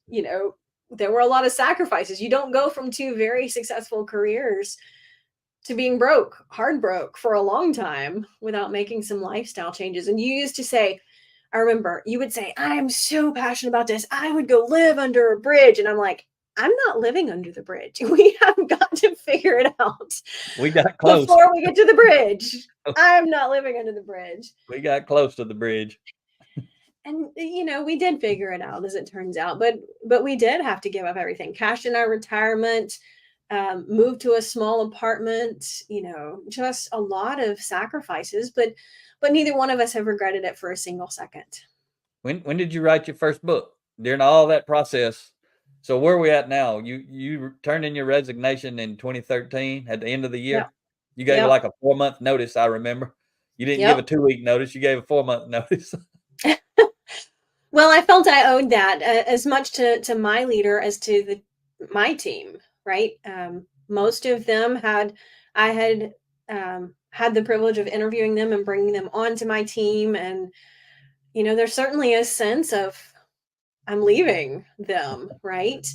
there were a lot of sacrifices. You don't go from 2 very successful careers to being hard broke for a long time without making some lifestyle changes. And you used to say, I remember you would say, I'm so passionate about this, I would go live under a bridge. And I'm like, I'm not living under the bridge. We have got to figure it out We got close. before we get to the bridge. I'm not living under the bridge. We got close to the bridge. And we did figure it out, as it turns out, but we did have to give up everything, cash in our retirement, move to a small apartment, just a lot of sacrifices, but neither one of us have regretted it for a single second. When did you write your first book? During all that process. So where are we at now? You turned in your resignation in 2013 at the end of the year. Yep. You gave Yep. like a 4-month notice, I remember. You didn't give a Yep. 2-week notice. You gave a 4-month notice. Well, I felt I owed that as much to my leader as to my team, right? Most of them I had had the privilege of interviewing them and bringing them onto my team. And, there's certainly a sense of I'm leaving them, right?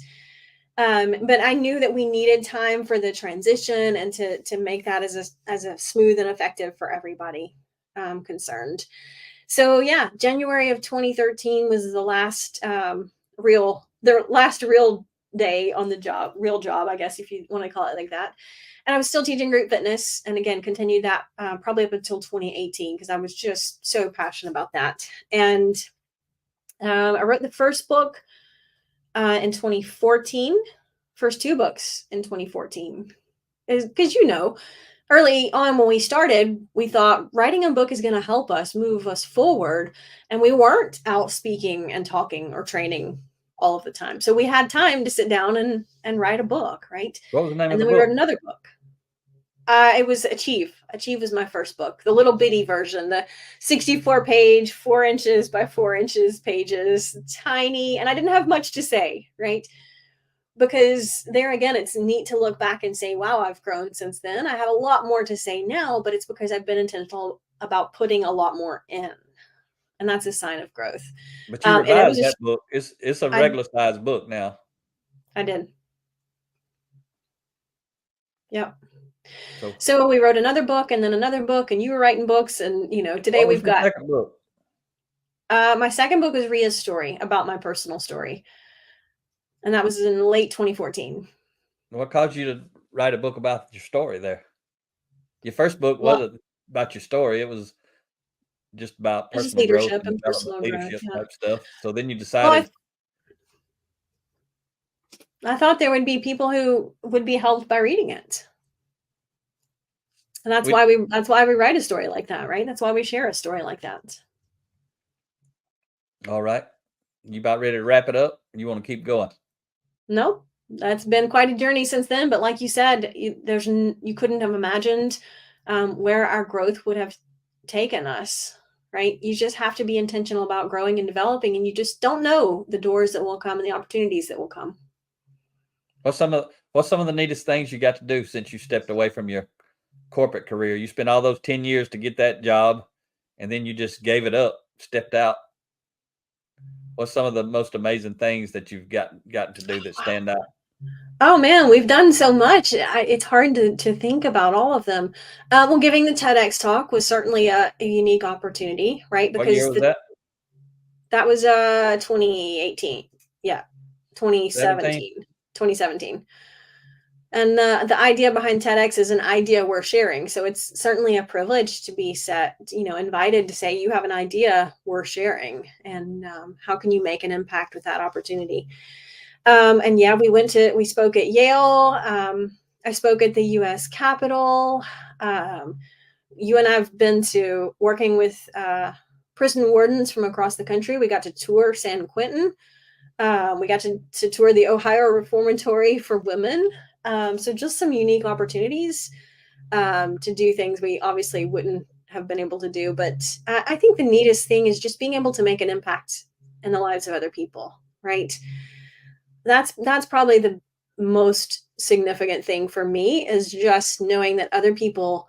But I knew that we needed time for the transition and to make that as a smooth and effective for everybody concerned. So yeah, January of 2013 was the last real day on the job, real job, I guess, if you want to call it like that. And I was still teaching group fitness, and again continued that probably up until 2018 because I was just so passionate about that. And I wrote the first book in 2014, first 2 books in 2014. Because early on when we started, we thought writing a book is going to help us move us forward. And we weren't out speaking and talking or training all of the time. So we had time to sit down and write a book, right? What was the name And of then the we wrote book? another book. It was Achieve. Achieve was my first book, the little bitty version, the 64-page, 4 inches by 4 inches pages, tiny. And I didn't have much to say, right? Because there again, it's neat to look back and say, wow, I've grown since then. I have a lot more to say now, but it's because I've been intentional about putting a lot more in. And that's a sign of growth. But you And it was revised that book. It's a I regular size book now. I did. Yep. So So we wrote another book and then another book, and you were writing books, and today what was we've your got second book? my second book was Ria's Story, about my personal story, and that was in late 2014. What caused you to write a book about your story there? Your first book Well, wasn't about your story. It was just about it's just personal growth leadership and and development, personal growth. leadership Yeah. type stuff. So then you Well, decided I thought there would be people who would be helped by reading it, and we that's why we write a story like that, right? That's why we share a story like that. all right. You about ready to wrap it up? You want to keep going? Nope. That's been quite a journey since then. But like you said, you couldn't have imagined where our growth would have taken us, right? You just have to be intentional about growing and developing, and you just don't know the doors that will come and the opportunities that will come. What's some of the neatest things you got to do since you stepped away from your corporate career? You spent all those 10 years to get that job, and then you just gave it up, stepped out. What's some of the most amazing things that you've gotten to do that stand out? Oh man, we've done so much. It's hard to think about all of them. Well, giving the TEDx talk was certainly a unique opportunity, right? What year Because was that? that was 2018. Yeah, 17? 2017. 2017. And the idea behind TEDx is an idea we're sharing. So it's certainly a privilege to be invited to say, you have an idea we're sharing. And how can you make an impact with that opportunity? And yeah, we spoke at Yale. I spoke at the US Capitol. You and I have been to working with prison wardens from across the country. We got to tour San Quentin. We got to tour the Ohio Reformatory for Women. So just some unique opportunities to do things we obviously wouldn't have been able to do. But I think the neatest thing is just being able to make an impact in the lives of other people, right? That's probably the most significant thing for me, is just knowing that other people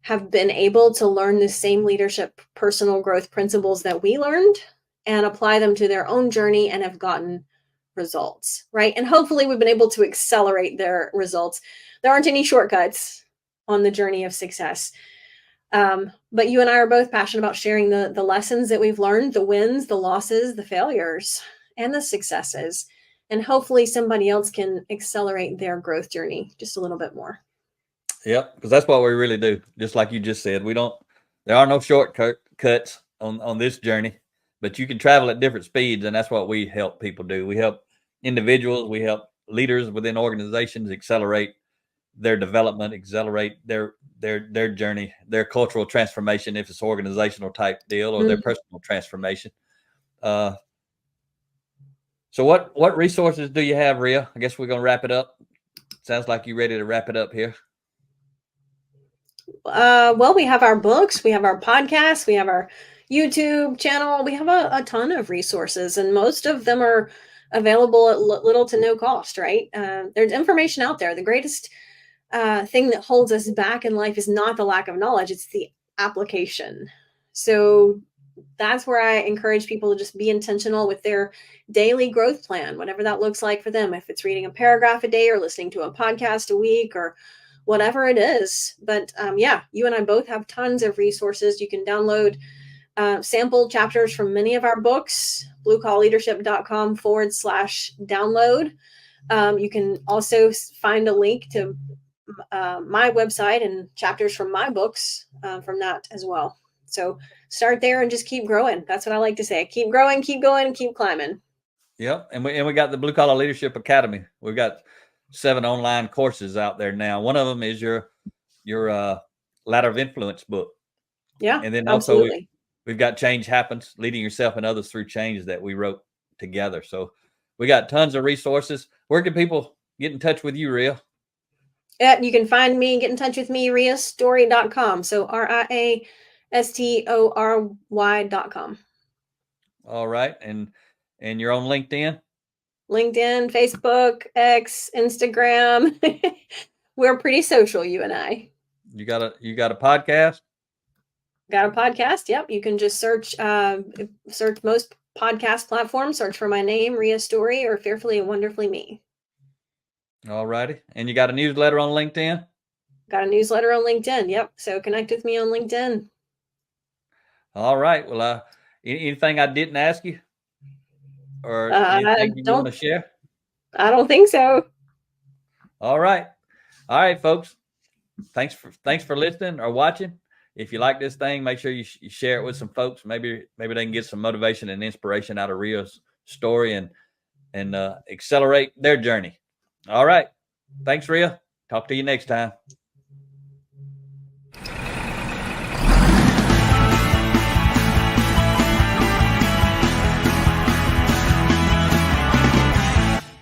have been able to learn the same leadership personal growth principles that we learned and apply them to their own journey and have gotten results, right? And hopefully we've been able to accelerate their results. There aren't any shortcuts on the journey of success. But you and I are both passionate about sharing the lessons that we've learned, the wins, the losses, the failures, and the successes. And hopefully somebody else can accelerate their growth journey just a little bit more. Yep, because that's what we really do. Just like you just said, there are no shortcuts on this journey, but you can travel at different speeds, and that's what we help people do. We help individuals, we help leaders within organizations accelerate their development, accelerate their journey, their cultural transformation, if it's organizational type deal, or their personal transformation. So what resources do you have, Ria? I guess we're gonna wrap it up. Sounds like you're ready to wrap it up here. Well, we have our books, we have our podcasts, we have our YouTube channel. We have a ton of resources, and most of them are available at little to no cost, right? There's information out there. The greatest thing that holds us back in life is not the lack of knowledge, it's the application. So that's where I encourage people to just be intentional with their daily growth plan, whatever that looks like for them. If it's reading a paragraph a day or listening to a podcast a week or whatever it is. But yeah, you and I both have tons of resources. You can download sample chapters from many of our books, bluecallleadership.com/download. You can also find a link to my website and chapters from my books from that as well. So start there and just keep growing. That's what I like to say. Keep growing, keep going, and keep climbing. Yep, and we got the Blue Collar Leadership Academy. We've got 7 online courses out there now. One of them is your Ladder of Influence book. Yeah, and then also absolutely. we've got Change Happens, Leading Yourself and Others Through Change, that we wrote together. So we got tons of resources. Where can people get in touch with you, Ria? Yeah, you can find me, get in touch with me, riastory.com. So riastory.com. All right. And you're on LinkedIn? LinkedIn, Facebook, X, Instagram. We're pretty social, you and I. You got a podcast? Got a podcast? Yep. You can just search most podcast platforms, search for my name, Ria Story, or Fearfully and Wonderfully Me. All righty. And you got a newsletter on LinkedIn? Got a newsletter on LinkedIn. Yep. So connect with me on LinkedIn. All right. Well, anything I didn't ask you, or anything you want to share? I don't think so. All right. All right, folks. Thanks for listening or watching. If you like this thing, make sure you share it with some folks. Maybe they can get some motivation and inspiration out of Ria's story and accelerate their journey. All right. Thanks, Ria. Talk to you next time.